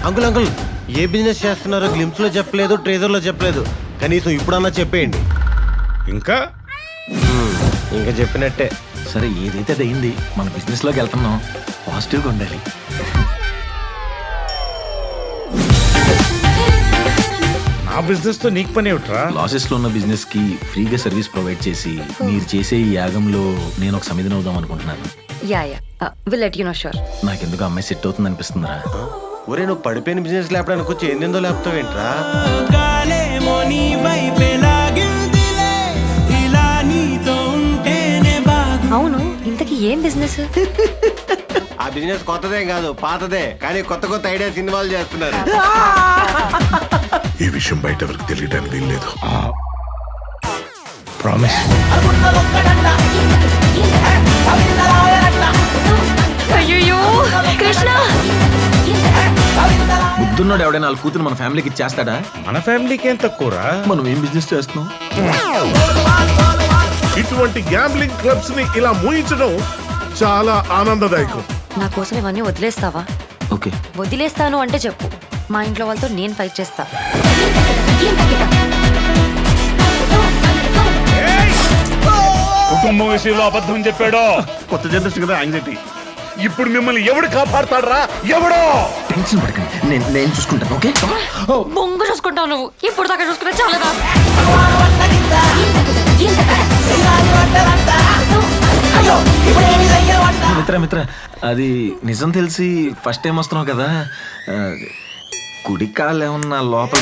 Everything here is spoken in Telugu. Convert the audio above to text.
అంకుల్ అంకుల్ ఏ బిజినెస్ చేస్తున్నారో గ్లిమ్స్ లో చెప్పలేదు, ట్రేజర్ లో చెప్పలేదు. కనీసం ఇప్పుడన్నా చెప్పేయండి. ఇంకా ఇంకా చెప్పినట్టే. సరే ఏదైతే అది అయింది, మన బిజినెస్ లోకి వెళ్తున్నాం, పాజిటివ్గా ఉండాలి. నా బిజినెస్ తో నీకు పని ఏమిట్రా? లాసెస్ లో ఉన్న బిజినెస్ కి ఫ్రీగా సర్వీస్ ప్రొవైడ్ చేసి మీరు చేసే ఈ యాగంలో నేను ఒక సమిధిని అవుదాం అనుకుంటున్నాను. Yeah will let you know sure. నాకెందుకు అమ్మాయి సెట్ అవుతుంది అనిపిస్తుందిరా. ఒరే నువ్వు పడిపోయిన బిజినెస్ లేపడానికి వచ్చి ఏందో లేపుతావు ఏంట్రా? అవును, ఇంతకీ ఏం బిజినెస్? ఆ బిజినెస్ కొత్తదేం కాదు, పాతదే. కానీ కొత్త కొత్త ఐడియాస్ ఇన్వాల్వ్ చేస్తున్నారు. ఈ విషయం బయట ఎవరికి తెలియడానికి వీల్లేదు. ప్రామిస్. అయ్యో కృష్ణ, బుద్ధున్నాడు ఎవడైనా వాళ్ళ కూతురు మన ఫ్యామిలీకి ఇచ్చేస్తాడా? మన ఫ్యామిలీకి ఏం తక్కువరా? మనం ఏం బిజినెస్ చేస్తున్నాం? ఇటువంటి గ్యాంబ్లింగ్ క్లబ్స్ ని ఇలా మూయించడం చాలా ఆనందదాయకం. నా కోసం ఇవన్నీ వదిలేస్తావా? ఓకే, వదిలేస్తాను అంటే చెప్పు, మా ఇంట్లో వాళ్ళతో నేను ఫైట్ చేస్తా. కుటుంబం విషయంలో అబద్ధం చెప్పాడో. కొత్త జనరేషన్ కదా యాంగ్జైటీ. ఇప్పుడు మిమ్మల్ని ఎవడు కాపాడతాడరా? ఎవడో. టెన్షన్ పడకండి, నేను చూసుకుంటాను. ఓకే, బొంగు చూసుకుంటావు నువ్వు, ఇప్పుడు దాకా చూసుకున్నా చాలదా? మిత్ర అది నిజం తెలిసి ఫస్ట్ టైం వస్తున్నావు కదా, కుడి కాలు ఏమన్నా లోపల